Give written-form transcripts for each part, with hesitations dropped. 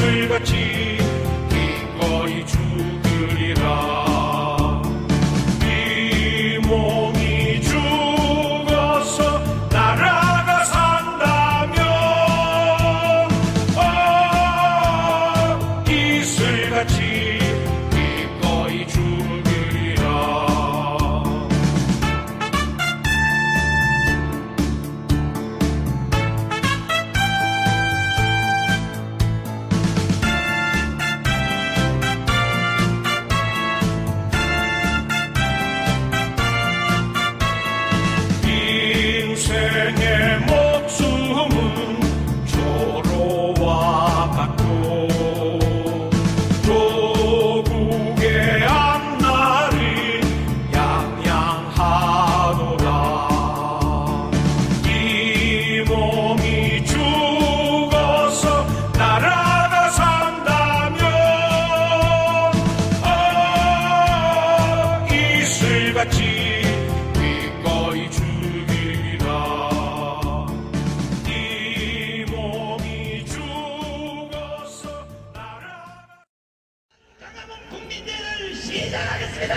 이슬같이 기꺼이 죽으리라. 이 몸이 죽어서 나라가 산다면 이슬같이 기꺼이 죽으리라. 인생의 목숨은 조로와 같고 조국의 앞날이 양양하노라. 이 몸이 죽어서 나라가 산다면 이슬같이 기꺼이 죽이리라. 이 몸이 죽어서 나라가 강화문 국민대회를 시작하겠습니다.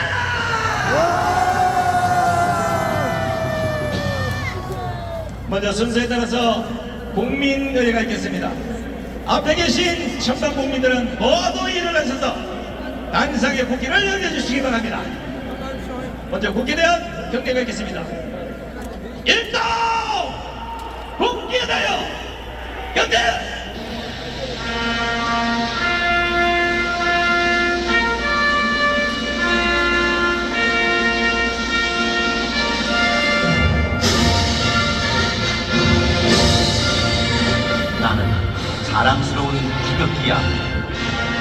먼저 순서에 따라서 국민의회가 있겠습니다. 앞에 계신 천만 국민들은 모두 일어나셔서 단상의 국기를 넘겨주시기 바랍니다. 먼저 국기에 대한 경례가 있겠습니다. 일동 국기에 대하여 경례. 나는 자랑스러운 태극기야.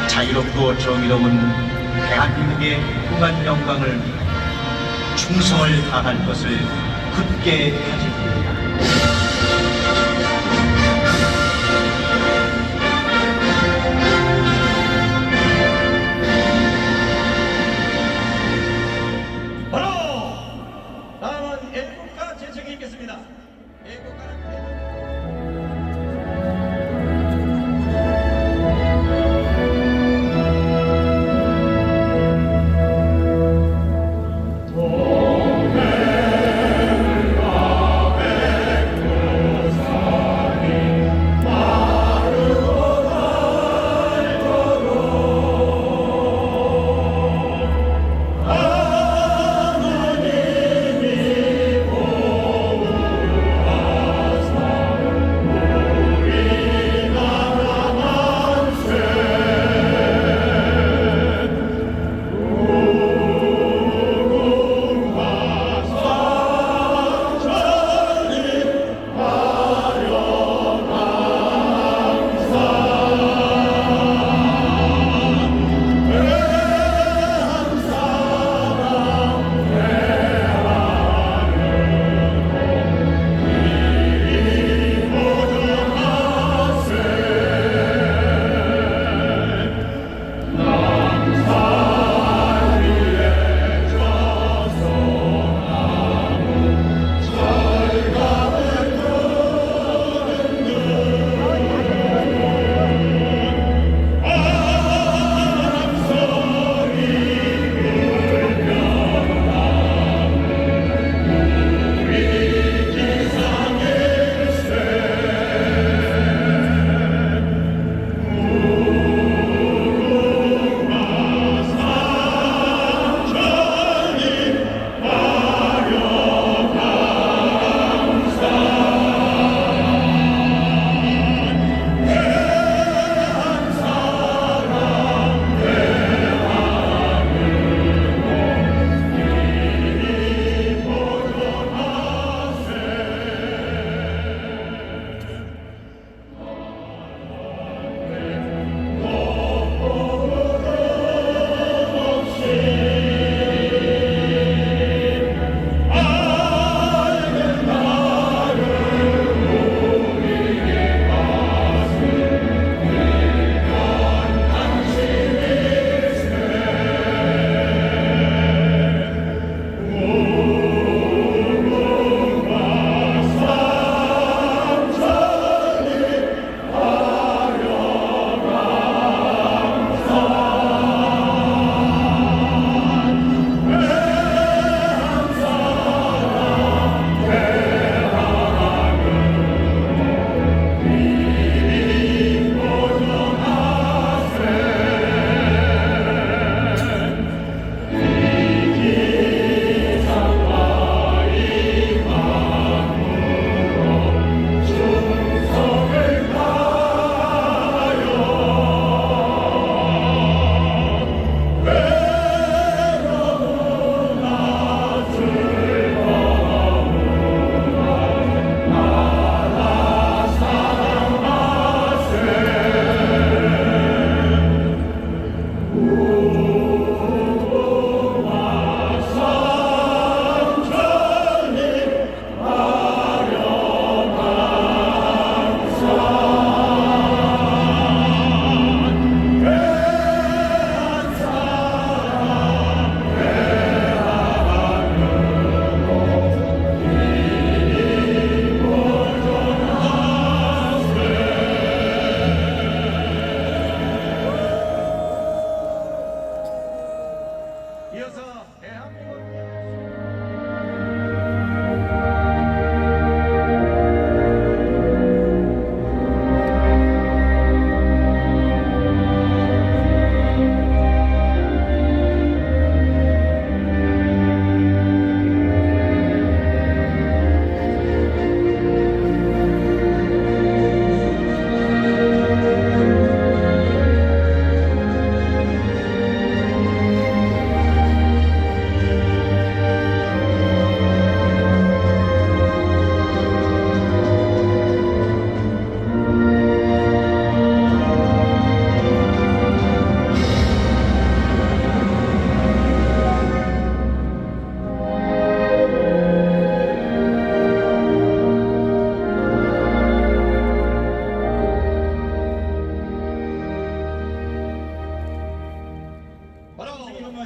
자유롭고 정의로운 대한민국의 무궁한 영광을 위해 충성을 다할 것을 굳게 다짐합니다. 바로 다음은 애국가 제청이 있겠습니다. 애국가는 동해를 가베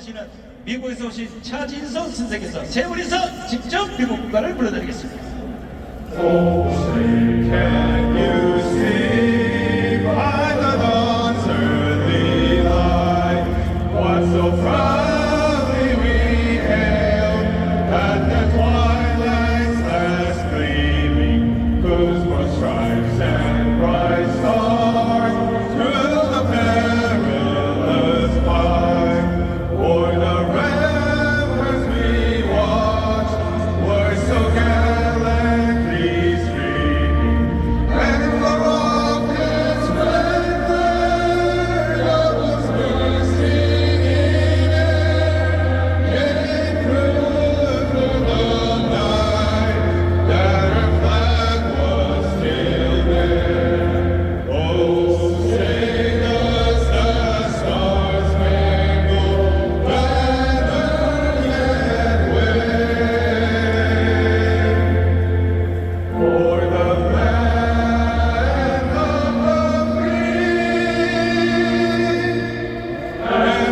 계시는 미국에서 오신 차진선 선생께서 세 분이서 직접 미국 국가를 불러드리겠습니다. Can you see by the dawn's early light what so proudly we hailed at the twilight's last gleaming, whose broad stripes and bright stars through the perilous fight o'er the ramparts we watched were so gallantly streaming, and the rockets flared up was bursting in air, yet through the night that our flag was still there. Oh, sing us the star-spangled banner yet wave, for the land of the free and the home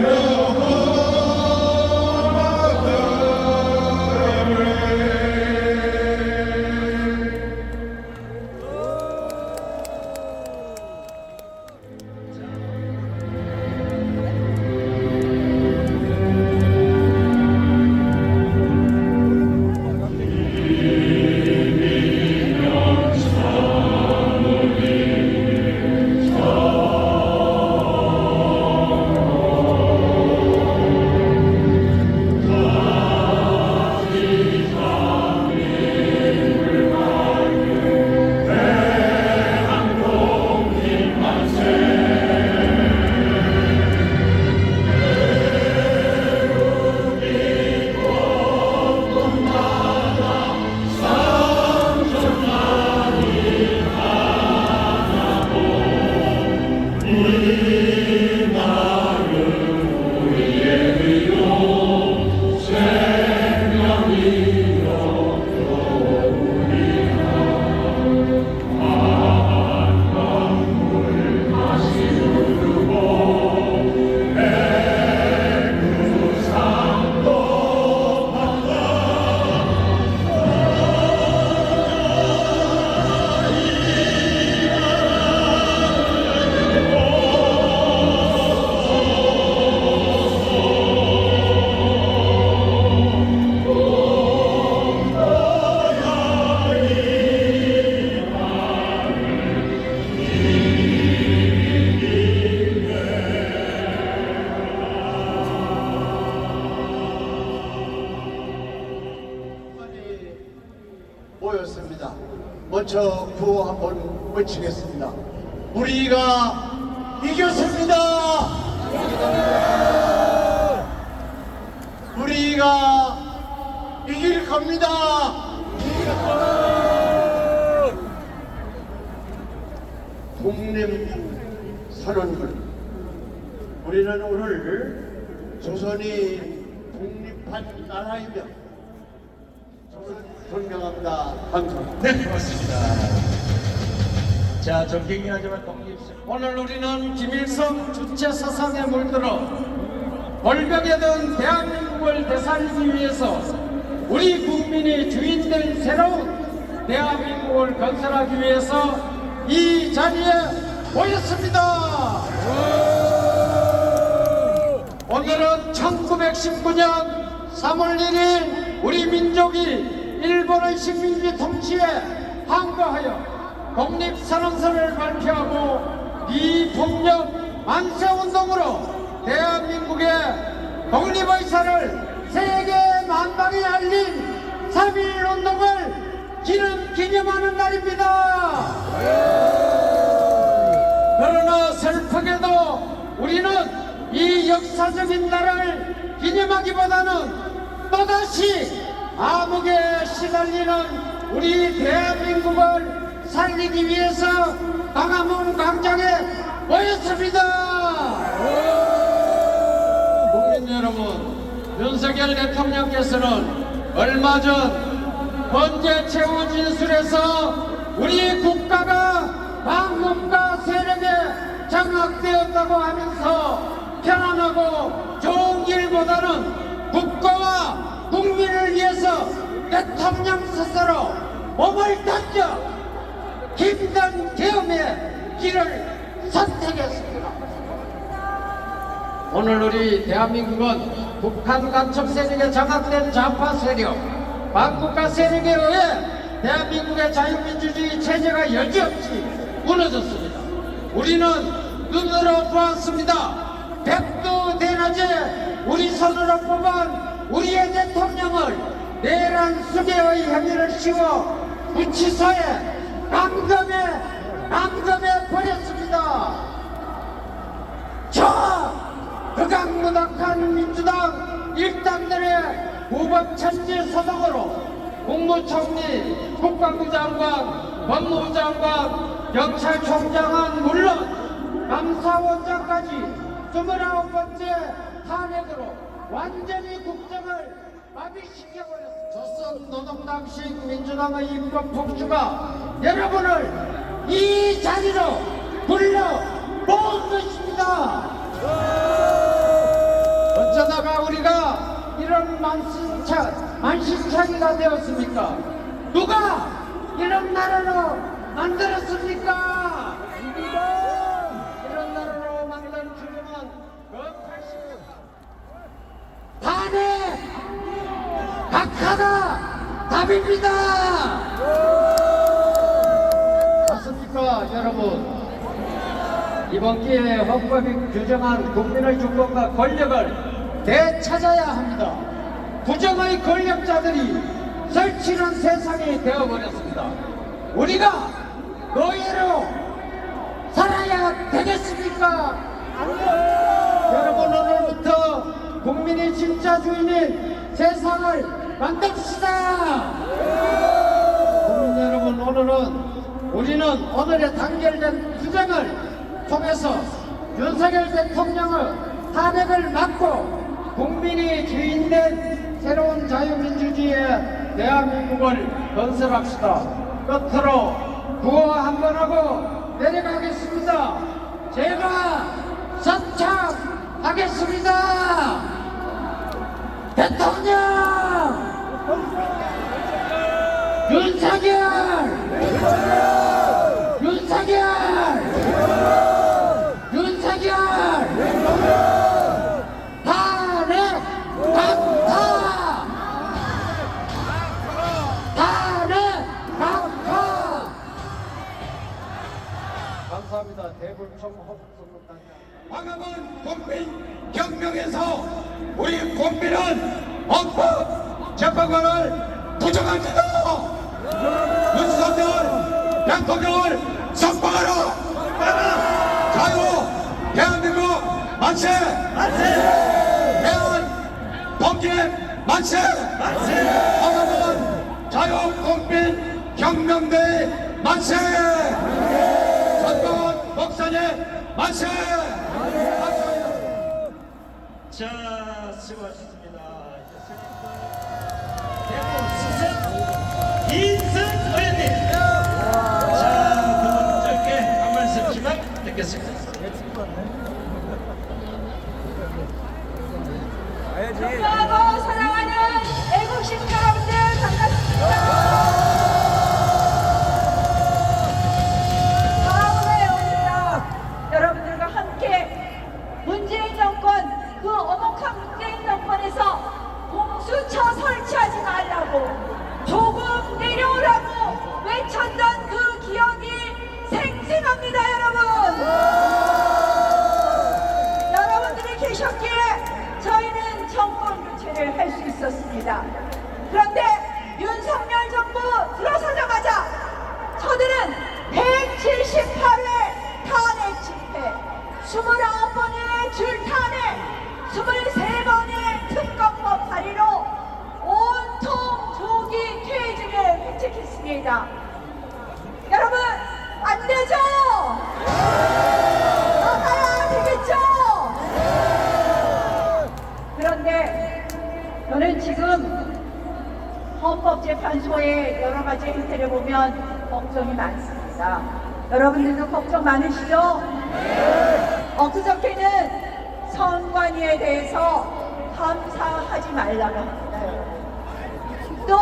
of the brave. 모였습니다. 먼저 구호 한번 외치겠습니다. 우리가 이겼습니다. 우리가 이길 겁니다. 독립선언문. 우리는 오늘 조선이 독립한 나라이며 존경합니다. 감사합니다. 네, 고맙습니다. 자, 존경이 하지만 독립심. 오늘 우리는 김일성 주체 사상에 물들어 골벽에 든 대한민국을 되살리기 위해서 우리 국민이 주인된 새로운 대한민국을 건설하기 위해서 이 자리에 모였습니다. 오늘은 1919년 3월 1일 우리 민족이 일본의 식민지 통치에 항거하여 독립선언서를 발표하고 비폭력 만세운동으로 대한민국의 독립의사를 세계 만방에 알린 3.1운동을 기념하는 날입니다. 그러나 슬프게도 우리는 이 역사적인 날을 기념하기보다는 또다시 암흑에 시달리는 우리 대한민국을 살리기 위해서 광화문 광장에 모였습니다. 국민 여러분, 윤석열 대통령께서는 얼마 전 번제 최후 진술에서 우리 국가가 반국가 세력에 장악되었다고 하면서 편안하고 좋은 길보다는 우리는 국가와 국민을 위해서 대통령 스스로 몸을 던져 힘든 계엄의 길을 선택했습니다. 오늘 우리 대한민국은 북한 간첩 세력에 장악된 좌파 세력, 반국가 세력에 의해 대한민국의 자유민주주의 체제가 여지없이 무너졌습니다. 우리는 눈으로 보았습니다. 백두대낮에 우리 손으로 뽑은 우리의 대통령을 내란 수개의 혐의를 씌워 구치소에 감금해 버렸습니다. 저 극악무닥한 민주당 일당들의 무법천지 소동으로 국무총리, 국방부 장관, 법무부 장관, 경찰총장은 물론 감사원장까지 29번째 탄핵으로 완전히 국정을 마비시켜버렸습니다. 조선노동당식 민주당의 입법 폭주가 여러분을 이 자리로 불러 모은 것입니다. 어쩌다가 우리가 이런 만신창이가 되었습니까? 누가 이런 나라로 만들었습니까? 이런 나라로 만든 주범은 그 80년 탄핵 각하다 답입니다. 맞습니까 여러분? 이번 기회에 헌법이 규정한 국민의 주권과 권력을 되찾아야 합니다. 부정의 권력자들이 설치는 세상이 되어버렸습니다. 우리가 노예로 살아야 되겠습니까? 여러분 오늘부터 국민이 진짜 주인인 세상을 만듭시다. 국민 여러분 우리는 오늘의 단결된 투쟁을 통해서 윤석열 대통령의 탄핵을 막고 국민이 주인된 새로운 자유민주주의의 대한민국을 건설합시다. 끝으로 구호 한번 하고 내려가겠습니다. 제가 선창하겠습니다. 대통령 윤석열 탄핵 강타. 감사합니다. 대불총 허북선거단 광화문 국민혁명에서 우리 국민은 헌법 재판관을 부정합니다. 윤석열 대통령을 석방하라. 자유 대한민국 만세. 대한 독립 만세. 광화문 자유국민혁명대회 만세. 전광훈 목사님 만세. 자, 수고하셨습니다. 대구 수석 이승 의원님. 자, 그분 짧게 한 말씀씩만 듣겠습니다. 존경하고 사랑하는 애국심 여러분들 반갑습니다. 마음의 오늘이라 여러분들과 함께 문재인 정권, 그 엄혹한 문재인 정권에서 공수처 설치하지 말라고, 조금 내려오라고 외쳤던 그 기억이 생생합니다. 여러분들이 계셨기에 저희는 정권 교체를 할 수 있었습니다. 그런데 윤석열 정부 들어서자마자 저들은 178회 탄핵 집회, 29번의 줄탄핵, 23번의 특검법 발의로 온통 조기 퇴직을 회책했습니다. 여러분, 안 되죠? 나가야 되겠죠? 그런데 저는 지금 헌법재판소의 여러 가지 행태를 보면 걱정이 많습니다. 여러분들도 걱정 많으시죠? 엊그저께는 선관위에 대해서 감사하지 말라고 합니다. 여러분. 또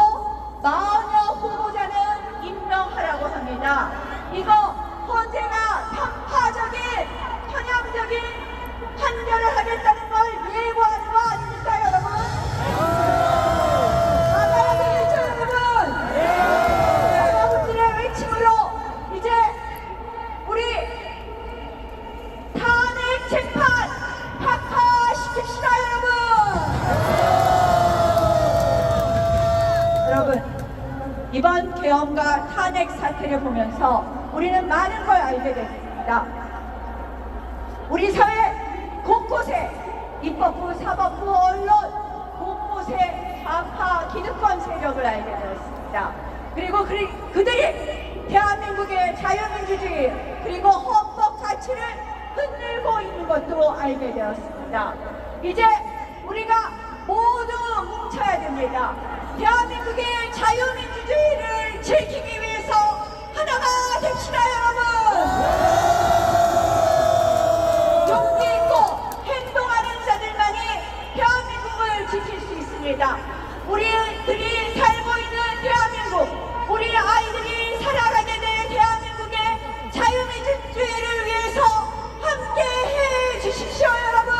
마녀 후보자는 임명하라고 합니다. 이거 헌재가 편파적인 편향적인 판결을 하겠다는 걸 예고하는 거 아닙니까, 여러분? 알아야 되겠죠, 여러분? 여러분들의 외침으로 이제 우리 탄핵 재판 박하시킵시다, 여러분! 여러분, 이번 계엄과 탄핵 사태를 보면서 우리는 많은 걸 알게 됐습니다. 우리 사회 곳곳에 입법부, 사법부, 언론 곳곳에 좌파 기득권 세력을 알게 되었습니다. 그리고 그들이 대한민국의 자유민주주의 그리고 헌법 가치를 흔들고 있는 것도 알게 되었습니다. 이제 우리가 모두 뭉쳐야 됩니다. 대한민국의 자유민주주의를 지키기 위해서 하나가 됩시다, 여러분! 용기 있고 행동하는 자들만이 대한민국을 지킬 수 있습니다. 우리들이 살고 있는 대한민국, 우리 아이들이 살아가게 될 대한민국의 자유민주주의를 위해서 함께 해 주십시오, 여러분!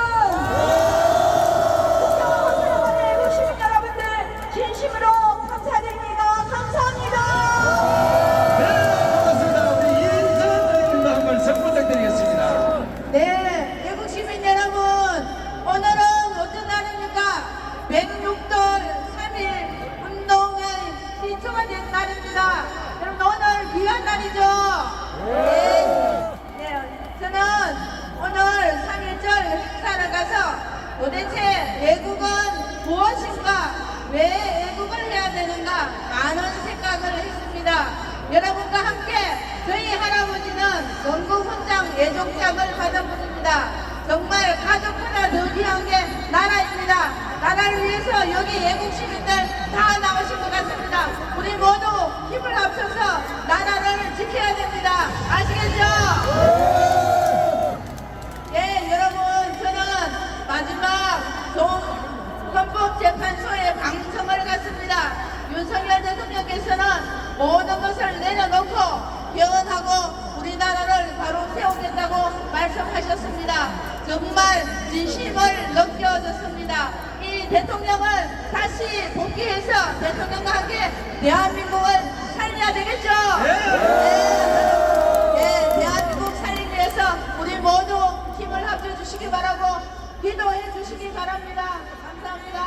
국정원 사랑하는 시민 여러분들 진심으로 감사드립니다. 감사합니다. 반갑습니다. 우리 이인선 의원님도 한 말씀 부탁드리겠습니다. 네, 대구 시민 여러분, 오늘은 어떤 날입니까? 106돌 3일 운동에 신청가 된 날입니다. 여러분, 오늘 귀한 날이죠? 네, 저는 오늘 3.1절 행사를 가서 도대체 애국은 무엇인가? 왜 애국을 해야 되는가? 많은 생각을 했습니다. 여러분과 함께 저희 할아버지는 원국 훈장 예종장을 받은 분입니다. 정말 가족 하나 더 귀한 게 나라입니다. 나라를 위해서 여기 애국 시민들 다 나오신 것 같습니다. 우리 모두 힘을 합쳐서 나라를 지켜야 됩니다. 아시겠죠? 예, 여러분, 저는 마지막 헌법재판소에 방청을 갔습니다. 윤석열 대통령께서는 모든 것을 내려놓고 개헌하고 우리나라를 바로 세우겠다고 말씀하셨습니다. 정말 진심을 느껴졌습니다. 이 대통령을 다시 복귀해서 대통령과 함께 대한민국을 살려야 되겠죠? 네, 대한민국 살리기 위해서 우리 모두 힘을 합쳐주시기 바라고 기도해 주시기 바랍니다. 감사합니다.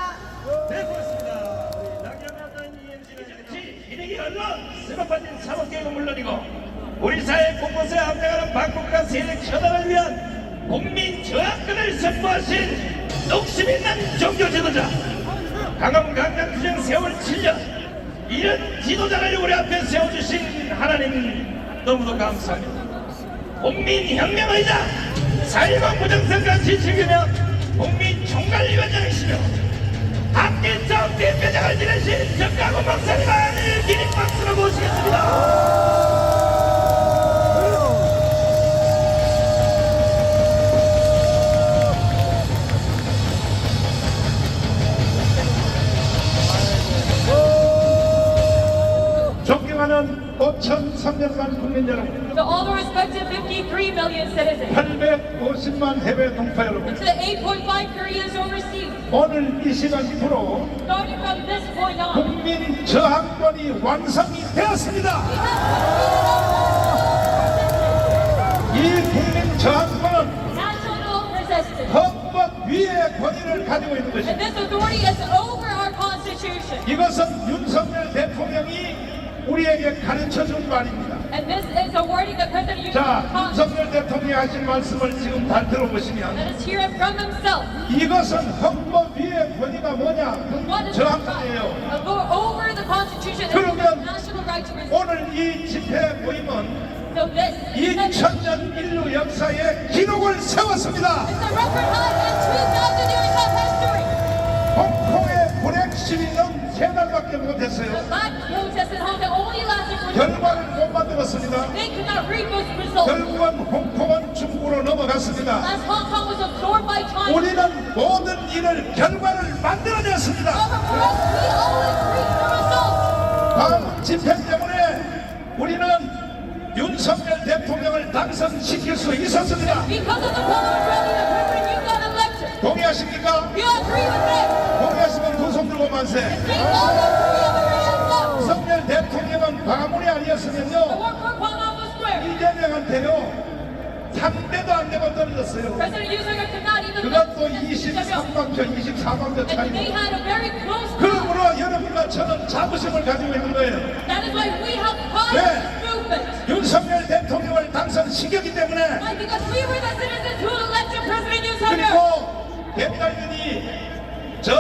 네, 고맙습니다. 우리 낙연하던 EMC는 희대기 언론, 쓰러빠진 사법개혁은 물론이고 우리 사회 곳곳에 함정하는 반국가 세력 처단을 위한 국민 저항권을 선포하신 욕심 있는 종교 지도자 강원 강남투쟁 세월 7년 이런 지도자를 우리 앞에 세워주신 하나님 너무도 감사합니다. 국민혁명의자 4.10 부정선거 지식이며 국민총괄위원장이시며 함께성 대표장을 지내신 정가고 목사님을 기립 박수로 모시겠습니다. 존경하는 5,300만 국민 여러분, To all the respected 53 million citizens, 850만 해외 동포 여러분, to the 8.5 Koreans overseas, 오늘 이 시간부로 starting from this point on, 국민 저항권이 완성이 되었습니다. 이 국민 저항권은 national resistance. 헌법 위의 권위를 가지고 있는 And 것입니다. this authority is over our Constitution. 이것은 윤석열 대통령이 우리에게 가르쳐준 말입니다. And this is a wording that President 자, Trump 윤석열 대통령이 하신 말씀을 지금 다 들어보시면 let us hear it from himself. 이것은 헌법 위의 권위가 뭐냐? What is 저항권이에요. over the Constitution and 그러면 national right to resist. 오늘 이 집회 모임은 So this is 2000년 인류 역사에 기록을 세웠습니다. a record high in 2,000 years of history. 홍콩의 불행 시위는 3달밖에 못했어요. The black protest in Hong Kong only lasted for 2 결과를 못 만들었습니다. They could not read those results. 결국은 홍콩은 중국으로 넘어갔습니다. As Hong Kong was absorbed by China, 우리는 모든 일을 결과를 만들어냈습니다. However, for us, we always reap the results. 다음 집회 때문에 우리는 윤석열 대통령을 당선시킬 수 있었습니다. Because of the Polar rally, the president you got elected. 동의하십니까? You agree with that? 동의하시면 두 손 들고 만세. We all agree on the hands up. 윤석열 대통령은 광화문이 The 아니었으면요 work for Panama Square. 이재명한테요 3대도 안 되고 떨어졌어요. President Yusoka could not even 그것도 lift his 23만 표, 24만 표 And they 차이. had a very close vote. 그러므로 여러분과 저는 자부심을 가지고 있는 거예요. That is why we have pride in this movement. 윤석열 대통령을 당선시켰기 때문에. Why? Because we were the citizens who elected President Yusoka. 그리고 대달들이 저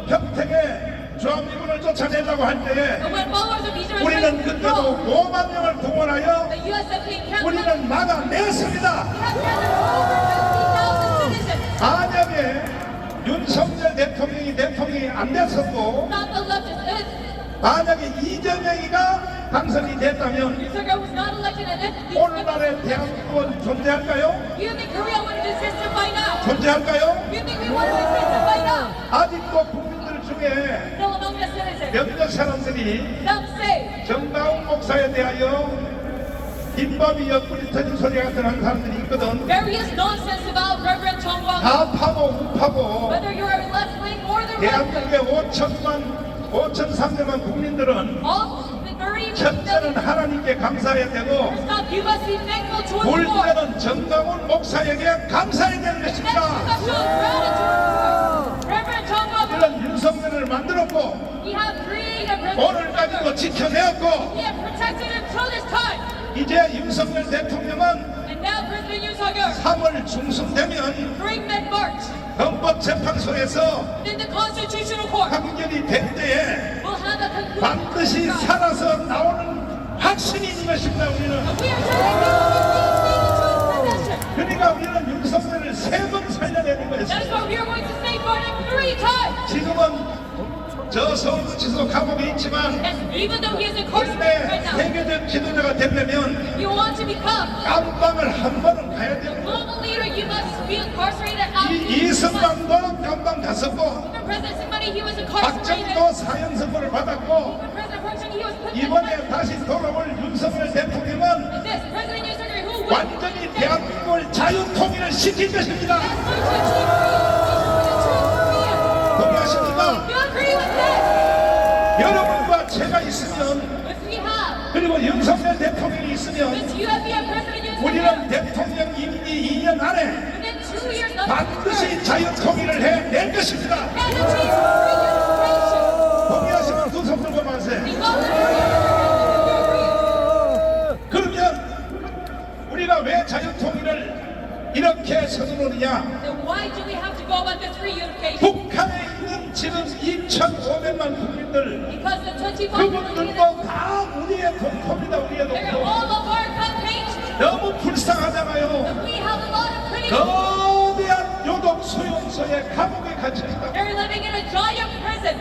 평택에 주한미군을 쫓아내려고 할 때에 And when followers of Israel 우리는 tried to 그때도 withdraw, 5만 명을 동원하여 the USFP encampment 우리는 막아냈습니다. has gathered over 50,000 citizens. 만약에 윤석열 대통령이 안 됐었고 Not the leftists. 만약에 이재명이가 당선이 됐다면 Yusoka was not elected and if 오늘날의 대한민국은 존재할까요? you think Korea would have existed by now? 존재할까요? You think we would have existed by now? 아직도 국민들 중에 Still among the citizens. 몇몇 사람들이 Some say 정다운 목사에 대하여 김밥이 옆구리 터진 소리 같은 하는 사람들이 있거든. various nonsense about Reverend Chong Wang. 다 파고 우파고 Whether you're a left wing or the right wing, 대한민국의 5,300만 국민들은 all the 30 첫째는 million 하나님께 감사해야 되고 first off, you must be thankful towards the Lord. 둘째는 정다운 목사에게 감사해야 되는 Next, you 것입니다. must show gratitude towards Reverend Chong Wang. 이런 윤석열을 만들었고 We have created a president. 오늘까지도 지켜내었고 We have protected him till this time. 이제 윤석열 대통령은 And now President Yoon 3월 중순 되면 during mid-March, 헌법재판소에서 in the Constitutional Court, 판결이 된 때에 we'll have a conclusion. 반드시 살아서 나오는 확신이 있는 것입니다. 우리는 We are telling people we need to possession. 그러니까 우리는 윤석열을 3번 살려내는 That 거였어요. is why we are going to safeguard him 3 times. 지금은 저 서울구치소 감옥에 있지만 And even though he is incarcerated right 국내 now, 세계적 지도자가 되려면 you want to become 감방을 한 번은 가야 a 됩니다. global leader, you must be incarcerated out. 이승만도 감방 갔었고 Even President Symbani, he was incarcerated. 박정희도 사형선고를 받았고 Even President Park Chung-hee, he was put in 이번에 다시 돌아올 윤석열 대통령은 And this President Yoon Suk-yeol, who will 완전히 대한민국을 자유통일을 시킬 것입니다. is going to achieve freedom. 동의하십니까? You agree with this? 여러분과 제가 있으면 If we have 그리고 윤석열 대통령이 있으면 this UFP and President Yoon 우리는 Suk-yeol, 대통령 임기 2년 안에 within 2 years of 반드시 자유통일을 해낼 것입니다. and achieve reunification. 동의하시면 두 손 들고 만세. We all agree. 그러면 우리가 왜 자유통일을 이렇게 서두르느냐? Then why do we have to go about this reunification? 북한에 있는 지금 2,500만 국민들 Because the 25 million 그분들도 다 우리의 동포입니다. 우리의 they're 동포. all of our compatriots. 너무 불쌍하잖아요. We have a lot of critics. 거대한 요독 수용소에 감옥에 갇혀 있다. They're living in a giant prison.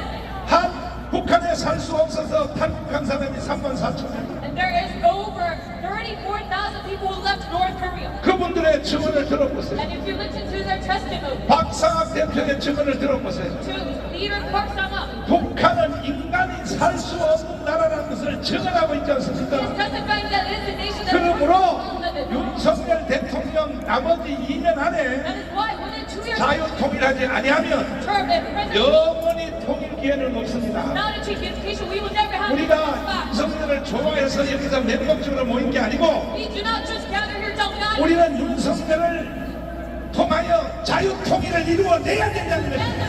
한 북한에 살 수 없어서 탈북한 사람이 34,000명. And there is over 34,000 people who left North Korea. 그분들의 증언을 들어보세요. And if you listen to their testimony, 박상학 대표의 증언을 들어보세요. to leader Park Sang-up, 북한은 인간이 살 수 없는 나라라는 것을 증언하고 있지 he is 않습니까? testifying that it is a nation that 그러므로 will live in. 윤석열 대통령 나머지 2년 That 안에 is why within 2 years 자유통일하지 아니하면 term, if President 영원히 통일 기회는 없습니다. not achieve unification, we will never have 우리가 back. 윤석열을 좋아해서 여기서 맹목적으로 모인 게 아니고 We do not just gather here to unite. 우리는 윤석열을 통하여 자유통일을 이루어내야 된다는 것입니다.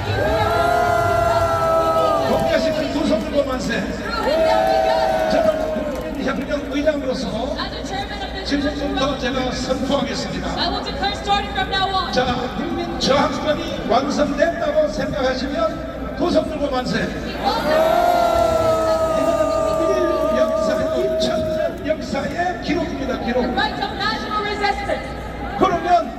동의하시는 두 손 들고 만세. Through him that we gather. 저는 국민혁명 의장으로서 As a chairman of the 지금부터 제가 선포하겠습니다. I will declare starting from now on. 자, 국민 저항권이 완성됐다고 생각하시면 두 손 들고 만세. 이거는 우리 역사, 2000년 역사의 기록입니다. 기록. Right of national resistance. 그러면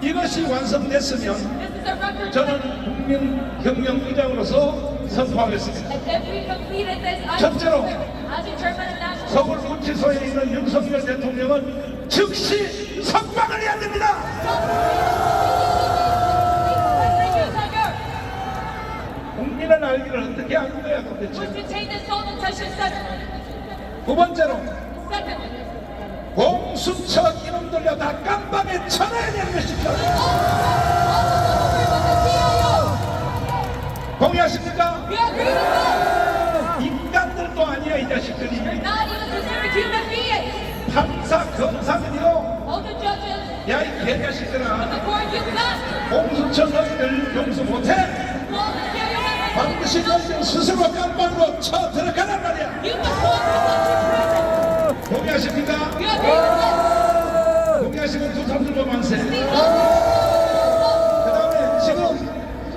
이것이 완성됐으면 This is a record. 저는 국민혁명 의장으로서 선포하겠습니다. And if we completed this, I 첫째로, as a chairman of national 서울구치소에 있는 윤석열 대통령은 즉시 석방을 해야 됩니다. 어떻게 하는 거야 was 도대체? detained in Seoul Detention Center. 두 번째로 Secondly, 공수처 이놈들려 다 깜방에 쳐놔야 되는 것입니다. 동의하십니까? we agree with that. 인간들도 아니야 이 자식들이. Not even considered human beings. 판사 검사들이요. All the judges, 야 이 개자식들아. the court, you cannot. 공수처 너희들 용서 못해. All the serious. 반드시 너희들 스스로 깜방으로 쳐 들어가란 말이야. You must go to the prison. 동의하십니까? We agree with that. 동의하시면 두 손 들고 만세. These laws 그 다음에 지금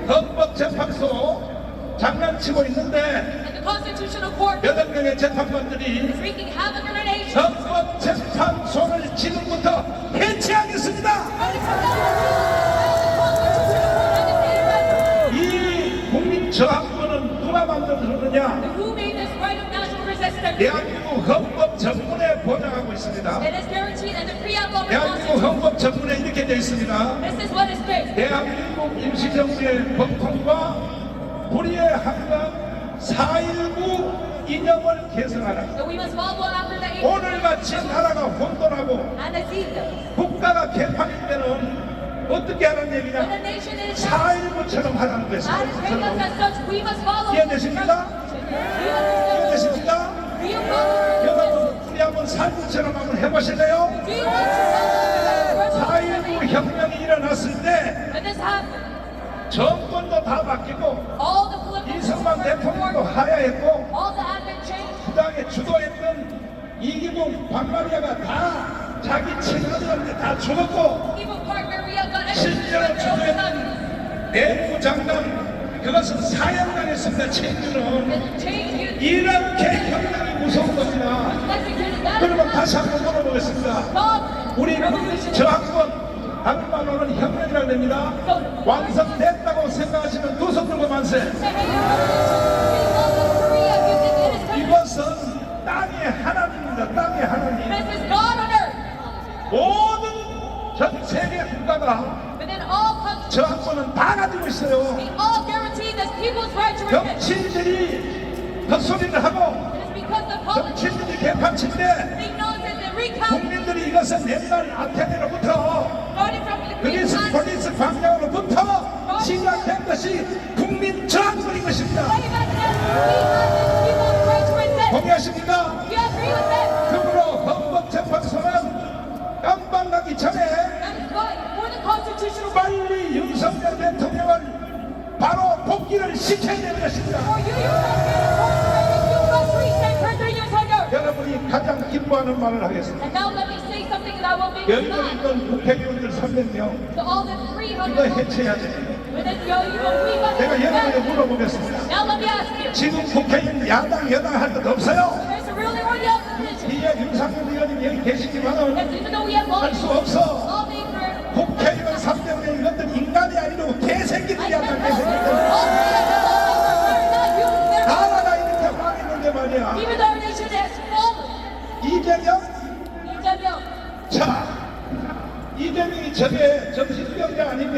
헌법재판소 장난치고 있는데 and the Constitutional Court 8명의 재판관들이 is wreaking havoc in our nation. 헌법재판소를 지금부터 해체하겠습니다. 이 국민저항권은 누가 만들어줬느냐? Who made this right of national resistance? 대한민국 헌법 전문에 보장하고 있습니다. It is guaranteed in the preamble of the 대한민국 Constitution. 헌법 전문에 이렇게 되어 있습니다. This is what is stated. 대한민국 임시정부의 법통과 불의의 한강 4.19 이념을 개성하라. So we must follow after the eight 오늘같이 나라가 혼돈하고 and the seasons. 국가가 개판일 때는 어떻게 하라는 When the 얘기냐? nation is 4.19처럼 하라는 God is raised us 것입니다. as such, we must follow. 이해되십니까? Do you understand? 이해되십니까? Do you follow? 여러분 우리 한번 4.19처럼 한번 해보실래요? Do you want to follow? 4.19 혁명이 일어났을 때 When this happened, 정권도 다 바뀌고 all the political 이승만 systems were 대통령도 reformed, 하야했고 all the admin changed. 부당에 주도했던 이기복 박마리아가 다 자기 친구들한테 다 죽었고 Even Park Maria got 실제로 everything that 주도했던 내부 장관 그것은 사형당했습니다. 친구는 and change you. 이렇게 혁명이 무서운 겁니다. Executed that. 그러면 다시 한번 물어보겠습니다. Stop 우리 revolution. 저항권 한말로는 혁명이라고 됩니다. 완성됐다고 생각하시면 두 손 들고 만세. 이것은 땅의 하나님입니다. 땅의 하나님. This is God on earth. 모든 전 세계 국가가 Within all countries, 저항권은 다 가지고 있어요. we all guarantee this people's right to repent. 정치인들이 헛소리를 하고 It is because the politicians 정치인들이 개판친데 think nonsense and recount, 국민들이 이것은 옛날 아테네로부터 starting from the Greek 그리스 times, 폴리스 방향으로부터 시작된 것이 국민 저항권인 것입니다. way back then, we had this people's right to resist. 동의하십니까? You agree with that? 그러므로 헌법재판소는 깜방 가기 전에 That is why, for the constitutional right, 빨리 윤석열 대통령을 바로 복귀를 시켜야 되는 것입니다. for you, you must reset President Yoon Suk-yeol. 여러분이 가장 기뻐하는 말을 하겠습니다. And now let me say something that will make you 여기에 smile. 있는 국회의원들 300명 To all the 이거 300 해체해야 돼요. within we must 제가 여러분에게 respect. 물어보겠습니다. Now let me ask you, 지금 국회의원 야당 여당 할 것 없어요? there's a really or the opposition. 이제 윤석열 의원님 여기 계시지만은 Yes, even though we have 할 수 lawmakers, 없어. lawmakers, 국회의원 300명 이것들 인간이 아니고 개새끼들이 한다 개새끼들. 나라가 이렇게 망했는데 말이야. even though our nation has fallen, 이재명? 이재명, 자, 이재명이 저게 정신병자 아니면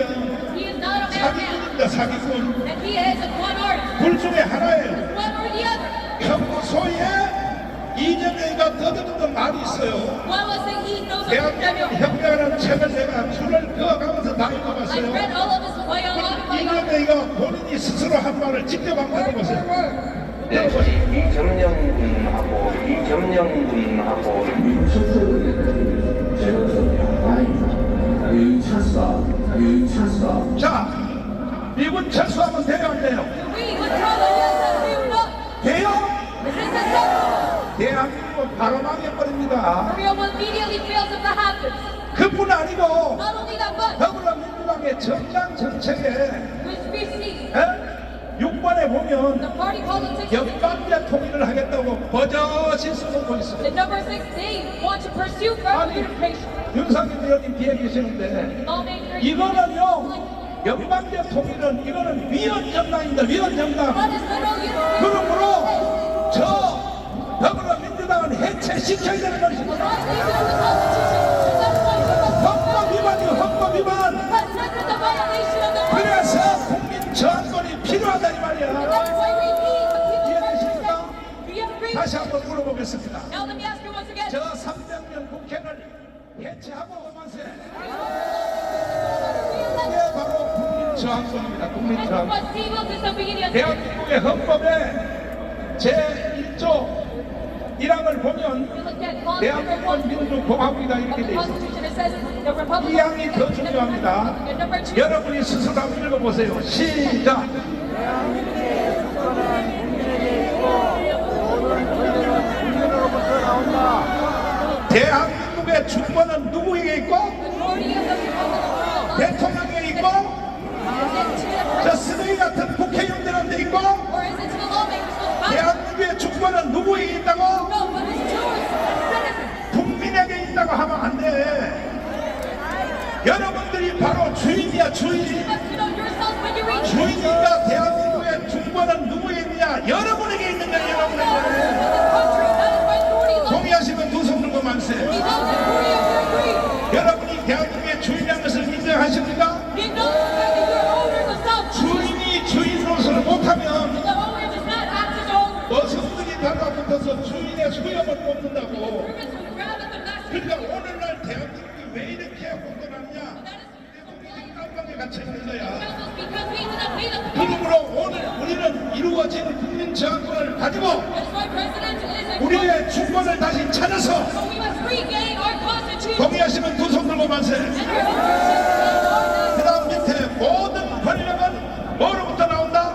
he is not a madman, 사기꾼입니다. 사기꾼. and he is a one artist, 둘 중에 하나예요. one or the other. 평소에 이재명이가 더듬던 말이 있어요. One was saying he knows of 대한민국 Ije명. 혁명이라는 책을 내가 줄을 그어가면서 다 I 읽어봤어요. read all of his autobiography. 이재명이가 본인이 스스로 한 말을 직접 한번 들어보세요. 네, 이점령 군하고 이점령 군하고 자, 미군 철수하면 돼요, 안 돼요? We withdraw the yes and we will not. 돼요? This is the second. 대한민국은 바로 망해버립니다. Korea will immediately fail if that happens. 그뿐 아니고 Not only that, but 더불어민주당의 정당 정책에 which we see 6번에 보면 the party politics. 연방제 통일을 하겠다고 버젓이 써놓고 있어요. The number 6, they want to pursue further unification. 윤석열 의원님 뒤에 계시는데 Lawmakers, 이거는요 연방제 통일은 이거는 위헌 정당입니다. 위헌 정당. that is literal unification. 그러므로 저 더불어민주당은 해체시켜야 되는 것입니다. Violation of the Constitution. That's why we must 헌법 위반이요 헌법 위반. But this is the violation of the 그래서 국민 저항권이 필요하다 이 말이야. That's why we need 한번 물어보겠습니다. Now let me ask you once again. 저 300년 국회를 해체하고 만세. 이게 바로 국민저항권입니다. 국민저항권. What civil disobedience is. 대한민국의 헌법에 제1조 1항을 보면 Look at law 대한민국은 민주공화국이다 이렇게 the 돼 있습니다. Constitution. It says the Republic. 이 항이 더 중요합니다. And number 2. 여러분이 스스로 한번 읽어보세요. 시작. 대한민국의 주권은 누구에게 있고 Authority of the Republic of the world. 대통령에게 있고 Is it to the 저 쓰레기 같은 국회의원들한테 있고 or is it to the lawmakers? So the 대한민국의 주권은 누구에게 있다고? no, but it's to citizens. 국민에게 있다고 하면 안 돼. 여러분들이 바로 주인이야 주인. You must know yourself when you read. 주인이니까 대한민국의 주권은 누구에게 있느냐? 여러분에게 있는 거야 여러분에게. 동의하시면 두 손 들고 만세. 여러분이 대한민국의 주인이라는 것을 인정하십니까? 주인이 주인으로서를 못하면 어성들이 달라붙어서 주인의 수염을 뽑는다고. 그러니까 오늘날 대한민국이 왜 이렇게 혼돈하느냐? 우리는 깜방에 갇혀 있는 거야. 그러므로 오늘 우리는 이루어진 국민저항권을 가지고 우리의 주권을 다시 찾아서 동의하시면 두 손 들고 만세. 그 다음 밑에 모든 권력은 뭐로부터 나온다?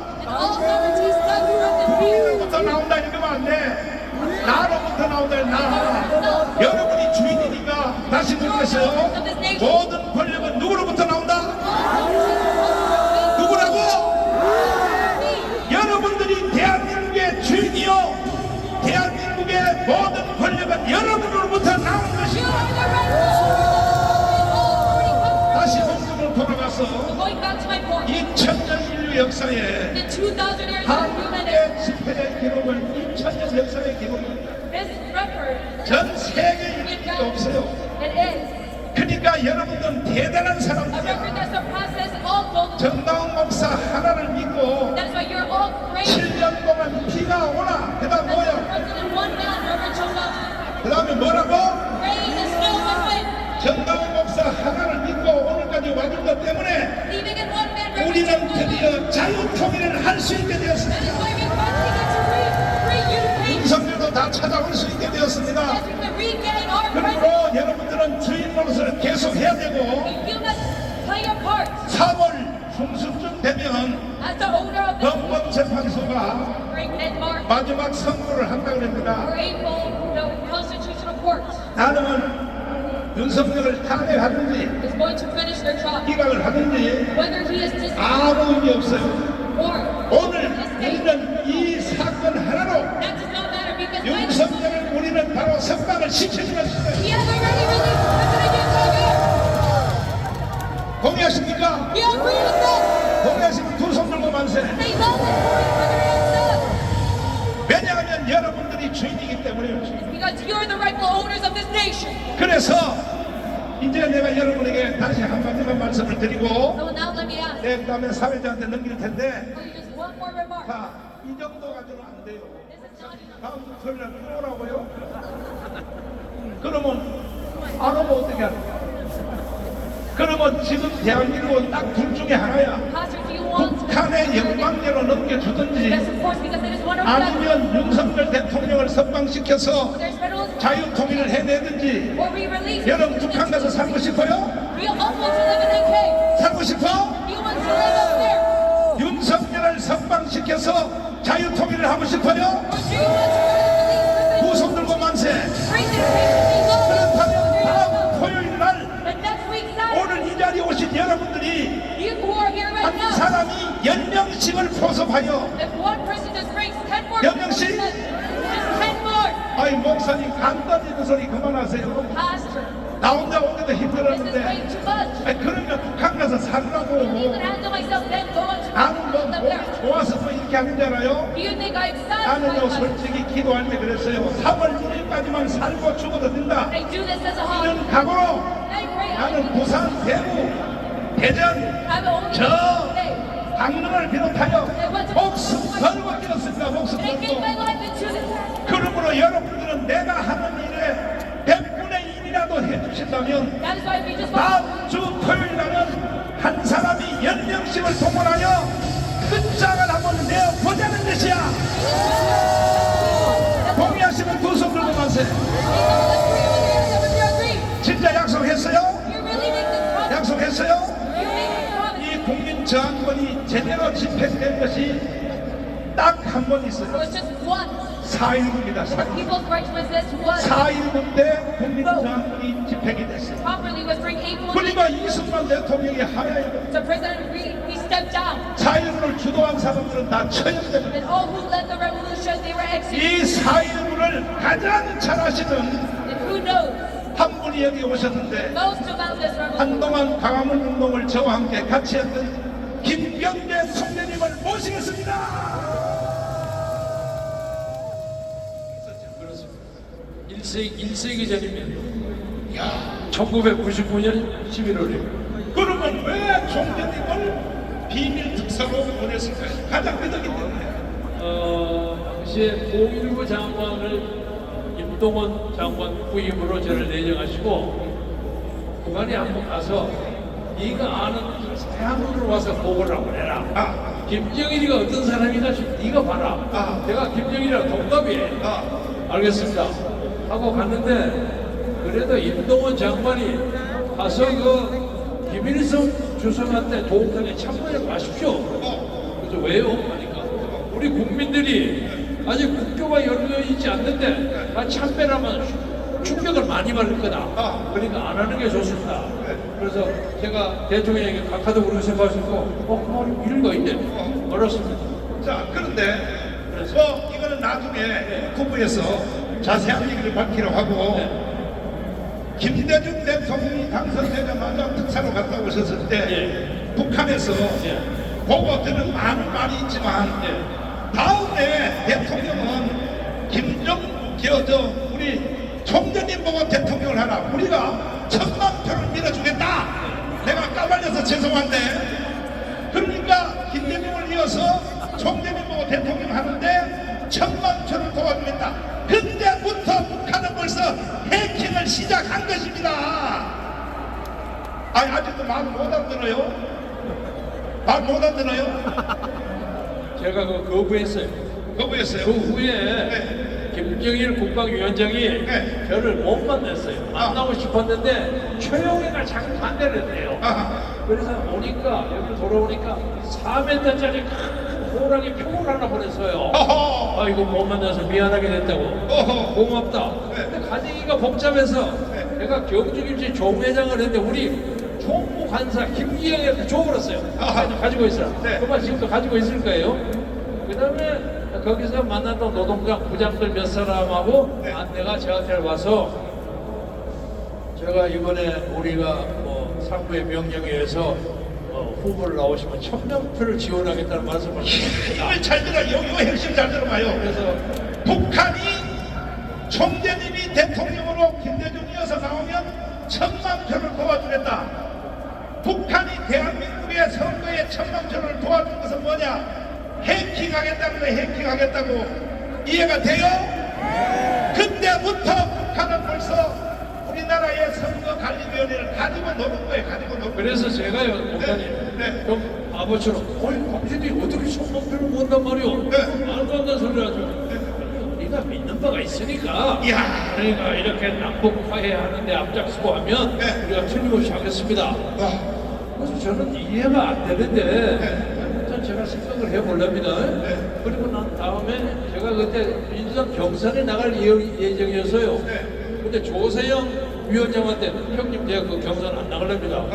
국민으로부터 나온다 이러면 안 돼. 나로부터 나온다. 나. 여러분이 주인이니까 다시 묻겠어요. 모든 권력은 누구로부터 나온다? 누구라고? 여러분들이 대한민국의 주인이요. 대한민국의 모든 권력은 여러분으로부터 나온 것입니다. 다시 본문으로 돌아가서 Going back to my point. 2000년 인류 역사에 The 2,000 years of humanity. 한국의 집회의 기록은 2000년 역사의 기록입니다. This record. 전 세계에 이렇게 없어요. It is 그러니까 여러분들은 대단한 a record 사람들이야. that surpasses all gold. 정다운 목사 하나를 믿고 That's why you're all great. 7년 동안 비가 오나 그 다음 As 뭐야? President one man, Reverend Chonga, 그 다음에 뭐라고? rain and snow and wind. 정다운 목사 하나를 믿고 오늘까지 와준 것 때문에 Leaving in one man, Reverend 우리는 Chonga. 드디어 자유통일을 할 수 있게 That is 되었습니다. why we finally get to reunite. 윤석열도 다 찾아올 수 있게 되었습니다. As we can regain our presence. 그러므로 여러분들은 주인으로서 계속 해야 되고 You must play your part 3월 중순쯤 되면 as the owner of this 헌법재판소가 great landmark. 마지막 선고를 한다고 We're 합니다. able, the constitutional court 나는 윤석열을 탄핵하든지 is going to finish their job. 기각을 하든지 Whether he is dismissed 아무 의미 없어요. or 오늘 dismissed, 우리는 이 사건 하나로 that does not matter because when 윤석열을 우리는 바로 석방을 시키는 것입니다. he has already released President Yoon 동의하십니까? We agree with this. 동의하시면 두 손 들고 만세. They love this for President 왜냐하면 여러분들이 주인이기 때문에. because you're the rightful owners of this nation. 그래서 이제 내가 여러분에게 다시 한마디만 말씀을 드리고 So now let me ask 그 다음에 사회자한테 넘길 텐데 you just one more remark. 자, 이 정도 가지고는 안 돼요. This is not enough. 다음 주 토요일 날 또 오라고요? 그러면 안 오면 어떻게 하냐? 그러면 지금 대한민국은 딱 둘 중에 하나야. Pastor, do you want 북한의 영광제로 넘겨주든지 Yes, of course, because it is one or the other. 아니면 윤석열 대통령을 석방시켜서 There's federalism 자유통일을 해내든지. or we release. 여러분 북한 가서 살고 싶어요? We all want to live in NK. 살고 싶어? We want to live up there. 윤석열을 석방시켜서 자유통일을 하고 싶어요? Or do you want to release 두 손 들고 만세. 그렇다면 다음 토요일 날 But next week, Saturday, 오늘 이 자리에 오신 여러분들이 you who are here right 한 now, 사람이 10명씩을 포섭하여 if one person just brings 10 more, 몇 명씩? just 10 more. 아이 목사님 간 떠지는 소리 그만하세요. Pastor, 나 혼자 오기도 this is 힘들었는데 way too much. 아이 그러면 북한 가서 You can 살라고. handle myself, then go on to 나는 뭐 up 몸이 there. 좋아서 뭐 이렇게 하는 줄 알아요? Do you think I'm 나는요 satisfied? 솔직히 기도할 때 그랬어요. 3월 1일까지만 살고 죽어도 된다. I do this as a hobby. 이런 각오로 I pray 나는 부산, 대구, 대전, I'm only 저 today. 강릉을 비롯하여 목숨 걸고 뛰었습니다. 목숨 And I gave my 걸고. life into this. 그러므로 여러분 뭐냐면 That is why we just 다음 주 토요일 날은 한 사람이 10명씩을 동원하여 끝장을 한번 내어보자는 것이야. 동의하시면 두 손 들고 가세요. 진짜 약속했어요? You really make this promise. 약속했어요? You make this promise. 이 국민저항권이 제대로 집행된 것이 딱 한 번 It 있어요. was just one. 4.19입니다. The people's right to resist was 4.19 때 국민저항권이 집행이 됐어요. properly was during April. 그러니까 이승만 대통령이 하야에 So President he stepped down. 4.19를 주도한 사람들은 다 처형됩니다. And all who led the revolution, they were executed. 이 4.19를 가장 잘 아시는 And who knows? 한 분이 여기 오셨는데 Most about this revolution. 한동안 광화문 운동을 저와 함께 같이 했던 김병대 총재님을 모시겠습니다. 그렇습니다. 1세기 전이면 1999년 11월이에요. 그러면 왜 총재님을 비밀 특사로 보냈을까요? 가장 끄덕이 때문에. 당시에 5.19 장관을 임동원 장관 후임으로 저를 내정하시고 북한에 한번 가서 네가 아는 사람으로 와서 보고를 하고 해라. 김정일이가 어떤 사람이다 싶 네가 봐라. 내가 김정일이랑 동갑이에요. 알겠습니다. 하고 갔는데 그래도 임동원 장관이 가서 그 김일성 주석한테 도움단에 참여해 마십시오. 그래서 왜요? 하니까 우리 국민들이 아직 국교가 열려 있지 않는데 다 참배라면 충격을 많이 받을 거다. 그러니까 안 하는 게 좋습니다. 그래서 제가 대통령에게 카카오로 생각하시고 그 말이 일리가 있네. 알았습니다. 자, 그런데 이거는 나중에 국부에서 자세한 얘기를 밝히려고 하고 김대중 대통령이 당선되자마자 특사로 갔다 오셨을 때 북한에서 보고 들은 많은 말이 있지만 다음에 대통령은 우리 총재님 보고 대통령을 하라. 우리가 1000만 표를 밀어주겠다. 내가 까발려서 죄송한데 그러니까 김대중을 이어서 총재님 보고 대통령 하는데 1000만 표를 도와주겠다. 그때부터 북한은 벌써 해킹을 시작한 것입니다. 아니 아직도 말 못 알아들어요? 말 못 알아들어요? 제가 그 거부했어요. 거부했어요? 그 후에 김정일 국방위원장이 저를 못 만났어요. 만나고 싶었는데 최영희가 자꾸 반대를 했대요. 그래서 오니까 여기 돌아오니까 4m짜리 큰 호랑이 표를 하나 보냈어요. 이거 못 만나서 미안하게 됐다고. 고맙다. 근데 가정이가 복잡해서 내가 경주김치 총회장을 했는데 우리 총무 관사 김기영한테 줘버렸어요. 가지고 있어라. 그만 지금도 가지고 있을 거예요. 그 다음에 거기서 만났던 노동당 부장들 몇 사람하고 안내가 저한테 와서 제가 이번에 우리가 상부의 명령에 의해서 후보를 나오시면 1000명표를 지원하겠다는 말씀을 드렸습니다. 이걸 잘 들어요. 요 핵심 잘 들어봐요. 그래서 북한이 총재님이 대통령으로 김대중 이어서 나오면 1000만 표를 도와주겠다. 북한이 대한민국의 선거에 1000만 표를 도와준 것은 뭐냐? 해킹하겠다는 거예요. 해킹하겠다고. 이해가 돼요? 그때부터 북한은 벌써 우리나라의 선거관리위원회를 가지고 노는 거예요. 가지고 노는 거예요. 그래서 제가요, 목사님, 좀 아버지처럼, 당신이 어떻게 1000만 표를 모은단 말이오? 말도 안 되는 소리 하죠. 우리가 믿는 바가 있으니까, 그러니까 이렇게 남북 화해하는데 앞장서고 하면 우리가 틀림없이 하겠습니다. 그래서 저는 이해가 안 되는데, 일단 제가 생각을 해보렵니다. 그리고 난 다음에 제가 그때 민주당 경선에 나갈 예정이었어요. 근데 조세영 위원장한테 형님 제가 그 경선 안 나가렵니다.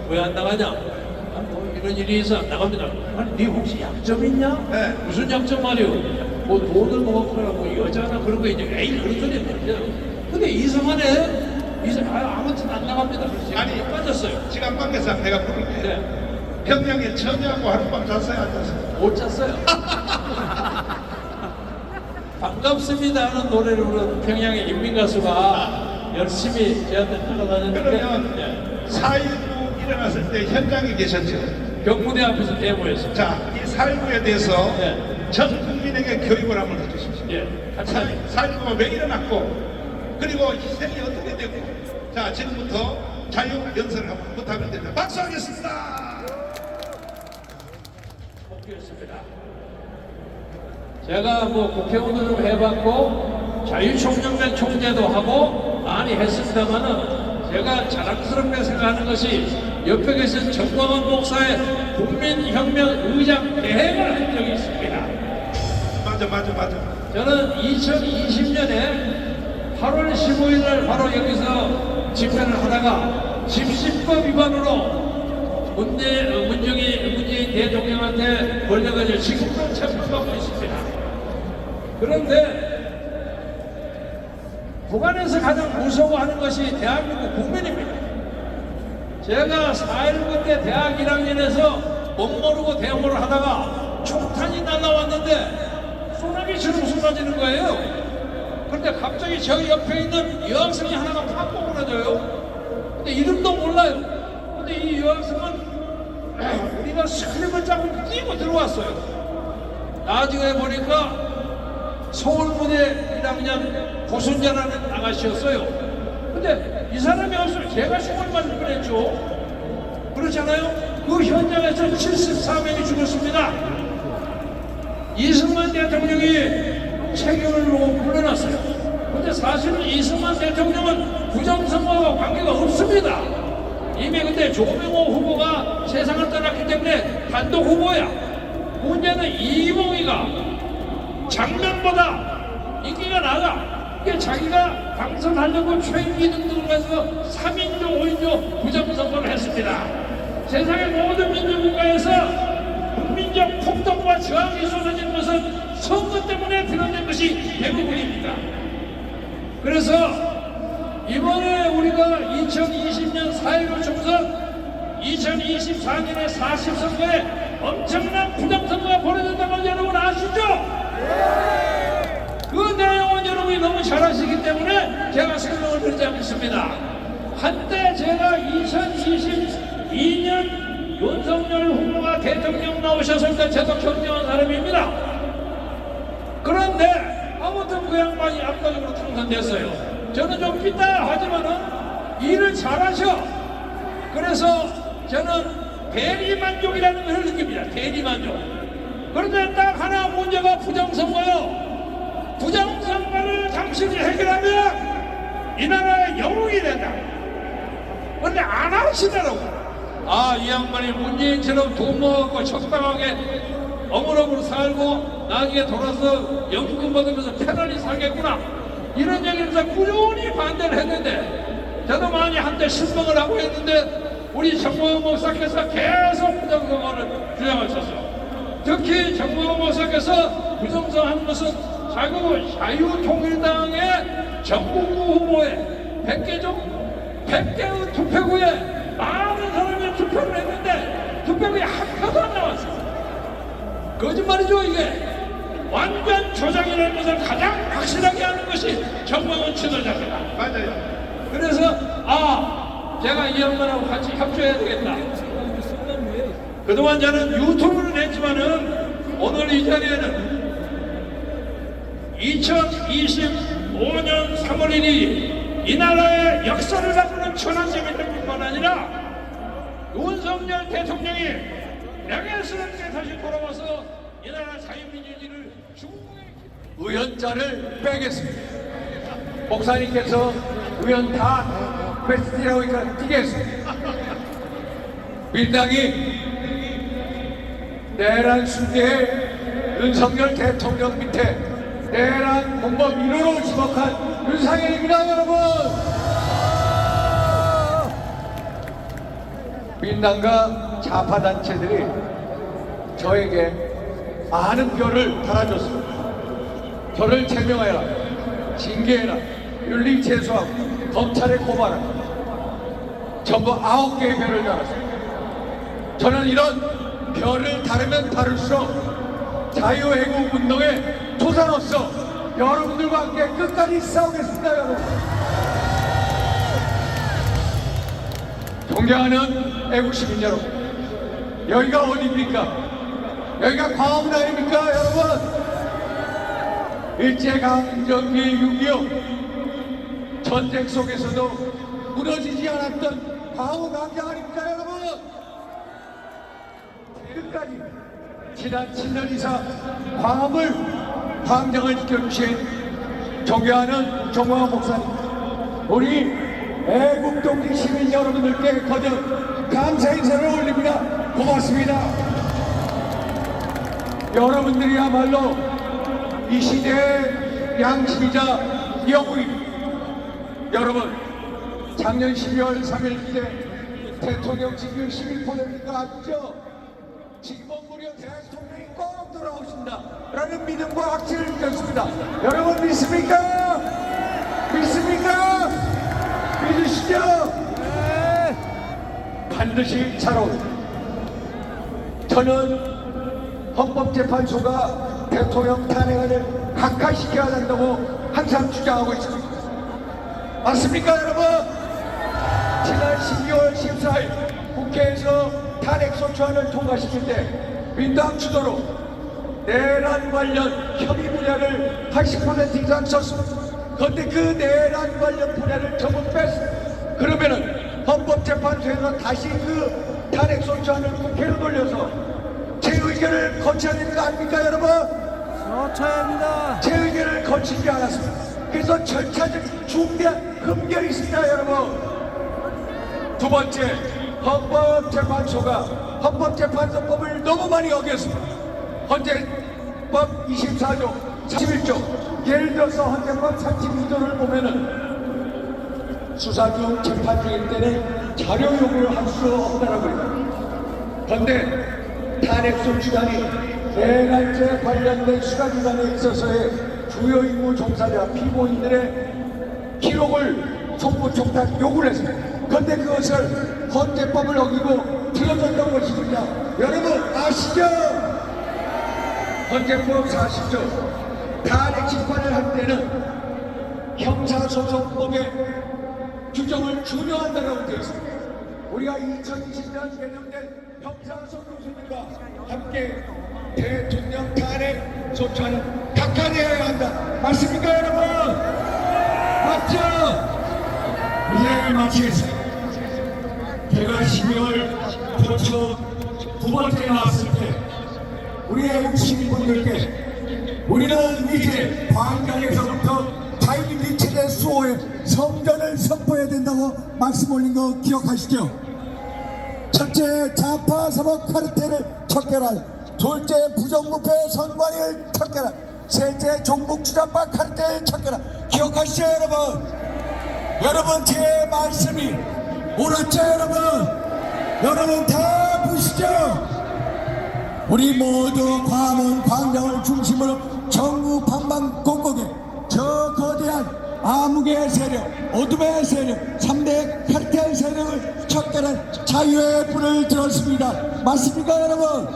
왜 안 나가냐? 이런 일이 있어 안 나갑니다. 아니 네 혹시 약점 있냐? 무슨 약점 말이오? 뭐 돈을 먹었거나 뭐 여자나 그런 거 이제 에이 그런 소리 했는데 근데 이상하네. 아무튼 안 나갑니다. 그래서 아니 빠졌어요. 시간 관계상 내가 부를게. 평양에 처녀하고 하룻밤 잤어요? 안 잤어요? 못 잤어요. 반갑습니다 하는 노래를 부르는 평양의 인민가수가 열심히 저한테 따라다녔는데 그러면 4.19 일어났을 때 현장에 계셨죠? 경무대 앞에서 데모했어요. 자, 이 4.19에 대해서 전 국민에게 교육을 한번 해주십시오. 4.19가 왜 일어났고 그리고 희생이 어떻게 되고 자, 지금부터 자유 연설을 한번 부탁을 드립니다. 박수하겠습니다. 복귀했습니다. 제가 뭐 국회의원으로 해봤고 자유총연맹 총재도 하고 많이 했습니다만은 제가 자랑스럽게 생각하는 것이 옆에 계신 정광훈 목사의 국민혁명 의장 대행을 한 적이 있습니다. 맞아. 저는 2020년에 8월 15일 날 바로 여기서 집회를 하다가 집시법 위반으로 문재인 대통령한테 걸려가지고 지금도 체포받고 있습니다. 그런데 북한에서 가장 무서워하는 것이 대한민국 국민입니다. 제가 4.19 때 대학 1학년에서 못 모르고 대모를 하다가 총탄이 날라왔는데 소나기처럼 쏟아지는 거예요. 그런데 갑자기 저 옆에 있는 여학생이 하나가 팍 꼬그라져요. 근데 이름도 몰라요. 근데 이 여학생은 우리가 스크림을 짜고 뛰고 들어왔어요. 나중에 보니까 서울무대 1학년 고순자라는 아가씨였어요. 근데 이 사람이 없어요. 제가 총을 맞을 뻔했죠. 그렇잖아요. 그 현장에서 74명이 죽었습니다. 이승만 대통령이 책임을 보고 불러놨어요. 근데 사실은 이승만 대통령은 부정선거와 관계가 없습니다. 이미 근데 조명호 후보가 세상을 떠났기 때문에 단독 후보야. 문제는 이봉희가 작년보다 인기가 나가. 이게 자기가 당선하려고 최인기 등등을 해서 3인조 5인조 부정선거를 했습니다. 세상의 모든 민주국가에서 국민적 폭동과 저항이 쏟아진 것은 선거 때문에 드러낸 것이 대부분입니다. 그래서 이번에 우리가 2020년 4.15 총선, 2024년의 40선거에 엄청난 부정선거가 벌어졌다는 걸 여러분 아시죠? 그 내용은 여러분이 너무 잘 아시기 때문에 제가 설명을 드리지 않겠습니다. 한때 제가 2022년 윤석열 후보가 대통령 나오셨을 때 저도 경쟁한 사람입니다. 그런데 아무튼 그 양반이 압도적으로 당선됐어요. 저는 좀 삐딱하지만은 일을 잘하셔. 그래서 저는 대리만족이라는 것을 느낍니다. 대리만족. 그런데 딱 하나 문제가 부정선거요. 부정선거를 당신이 해결하면 이 나라의 영웅이 된다. 그런데 안 하시더라고. 아, 이 양반이 문재인처럼 돈 모아갖고 적당하게 어물어물 살고 나중에 돌아서 연금 받으면서 편안히 살겠구나. 이런 얘기에서 꾸준히 반대를 했는데 저도 많이 한때 실망을 하고 있는데 우리 정광훈 목사께서 계속 부정선거를 주장하셨어. 특히 정광훈 목사께서 부정선거하는 것은 자유통일당의 전국구 후보에 100개의 투표구에 많은 사람이 투표를 했는데 투표구에 한 표도 안 나왔어요. 거짓말이죠 이게. 완전 조작이라는 것을 가장 확실하게 하는 것이 정광훈 지도자입니다. 맞아요. 그래서 제가 이 양반하고 같이 협조해야 되겠다. 그동안 저는 유튜브를 했지만은 오늘 이 자리에는 2025년 3월 1일 이 나라의 역사를 바꾸는 천안재민들 뿐만 아니라 윤석열 대통령이 명예스럽게 다시 돌아와서 이 나라 자유민주주의를 중국에 의원자를 빼겠습니다. 목사님께서 의원 다 뺐으라고 하니까 뛰겠습니다. 민당이 내란 순대의 윤석열 대통령 밑에 내란 공범 1호로 지목한 윤상현입니다, 여러분. 민당과 좌파단체들이 저에게 많은 표를 달아줬습니다. 저를 제명하여라, 징계해라, 윤리 제소하고 검찰에 고발하라. 전부 9개의 표를 달았습니다. 저는 이런 표를 다르면 다를수록 자유애국 운동의 조사로서 여러분들과 함께 끝까지 싸우겠습니다, 여러분. 존경하는 애국시민 여러분, 여기가 어디입니까? 여기가 광화문 아닙니까, 여러분? 일제강점기 6.25 전쟁 속에서도 무너지지 않았던 광우 강장 아닙니까 여러분? 끝까지 지난 7년 이상 광장을 지켜주신 존경하는 정광훈 목사님, 우리 애국동지 시민 여러분들께 거듭 감사 인사를 올립니다. 고맙습니다. 여러분들이야말로 이 시대의 양심이자 영웅입니다. 여러분, 작년 12월 3일 때 대통령 직위 11%니까 아시죠? 지금은 무려 대통령이 꼭 돌아오신다 라는 믿음과 확신을 느꼈습니다. 여러분 믿습니까? 믿습니까? 믿으시죠? 반드시 잘 오십니다. 저는 헌법재판소가 대통령 탄핵안을 각하시켜야 한다고 항상 주장하고 있습니다. 맞습니까 여러분? 지난 12월 14일 국회에서 탄핵소추안을 통과시킬 때 민당 주도로 내란 관련 협의 분야를 80% 이상 썼습니다. 그런데 그 내란 관련 분야를 전부 뺐습니다. 그러면은 헌법재판소에서 다시 그 탄핵소추안을 국회로 돌려서 제 의견을 거쳐야 되는 거 아닙니까 여러분? 거쳐야 합니다. 제 의견을 거치지 않았습니다. 그래서 절차적 중대한 흠결이 있습니다 여러분. 두 번째, 헌법재판소가 헌법재판소법을 너무 많이 어겼습니다. 헌재법 24조 31조 예를 들어서 헌재법 32조를 보면은 수사 중 재판 중일 때는 자료 요구를 할 수 없다라고 합니다. 그런데 탄핵소추안이 내란죄 관련된 수사기관에 있어서의 주요 임무 종사자 피고인들의 기록을 정부 총탄 요구를 했습니다. 그런데 그것을 헌재법을 어기고 틀어졌던 것입니다. 여러분 아시죠? 헌재법 40조 탄핵 심판을 할 때는 형사소송법의 규정을 준용한다고 되어 있습니다. 우리가 2020년 개정된 형사소송법과 함께 대통령 탄핵 소추안은 각하되어야 한다. 맞습니까 여러분? 맞죠? 이야기를 마치겠습니다. 제가 12월 포처 두 번째 나왔을 때 우리 애국 시민분들께 우리는 이제 광장에서부터 자유민주 체제 수호의 성전을 선포해야 된다고 말씀 올린 거 기억하시죠? 첫째, 좌파 사법 카르텔을 척결할, 둘째, 부정부패 선관위를 척결할, 셋째, 종북 주자파 카르텔을 척결할. 기억하시죠 여러분? 여러분 제 말씀이 옳았죠 여러분? 여러분 다 보시죠? 우리 모두 광화문 광장을 중심으로 전국 방방 곳곳에 저 거대한 암흑의 세력, 어둠의 세력, 3대 카르텔 세력을 척결한 자유의 불을 들었습니다. 맞습니까 여러분?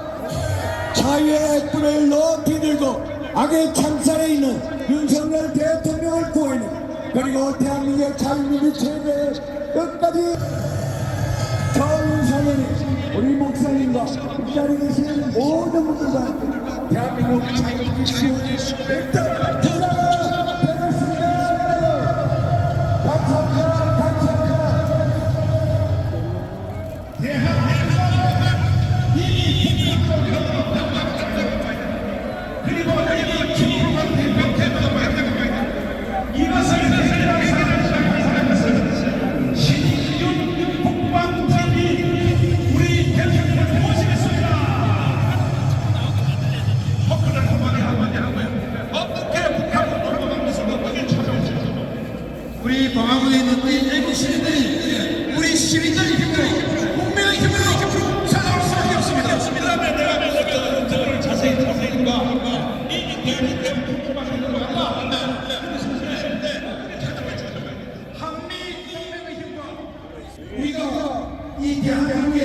자유의 불을 높이 들고 악의 창살에 있는 윤석열 대통령을 구해내, 그리고 대한민국의 자유민주 체제에 끝까지 정선현이 우리 목사님과 이 자리에 계시는 모든 분들과 대한민국 자유민주 체제의 수백다 돌아가 되겠습니다. 감사합니다. 우리 광화문에 있는 우리 애국 시민들이 우리 시민들의 힘으로 국민의 힘으로 찾아올 수밖에 없습니다. 그 다음에 내가 저를 자세히과 이 대한민국 한미동맹의 힘과 우리가 이 대한민국에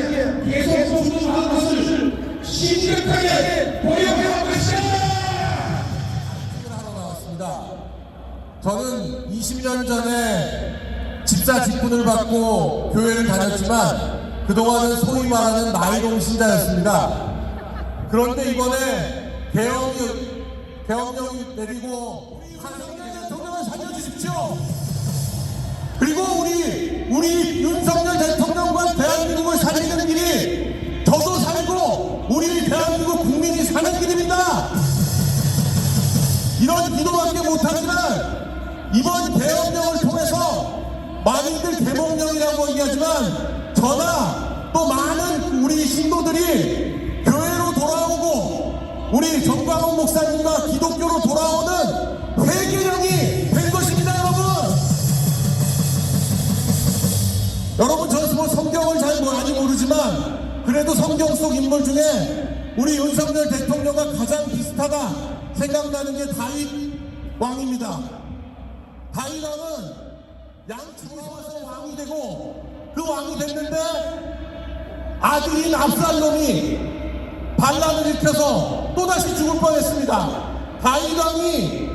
계속 소중한 것을 심각하게 보여야 것이다. 저는 20년 전에 집사 직분을 받고 교회를 다녔지만 그동안은 소위 말하는 마이동 신자였습니다. 그런데 이번에 대형령이 내리고 대통령을 살려주십시오. 그리고 우리 윤석열 대통령과 대한민국을 살리는 길이 저도 살고 우리 대한민국 국민이 사는 길입니다. 이런 기도밖에 못하지만 이번 계엄령을 통해서 많이들 개몽령이라고 얘기하지만 저나 또 많은 우리 신도들이 교회로 돌아오고 우리 정광훈 목사님과 기독교로 돌아오는 회개령이 된 것입니다. 여러분 저는 뭐 성경을 잘 많이 모르지만 그래도 성경 속 인물 중에 우리 윤석열 대통령과 가장 비슷하다 생각나는 게 다윗 왕입니다. 다윗 왕은 양쪽이 와서 왕이 되고 그 왕이 됐는데 아들인 압살롬이 반란을 일으켜서 또다시 죽을 뻔했습니다. 다윗 왕이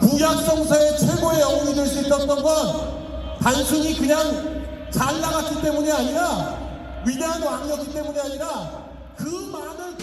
구약성서의 최고의 영웅이 될 수 있었던 건 단순히 그냥 잘 나갔기 때문이 아니라 위대한 왕이었기 때문이 아니라 그 많은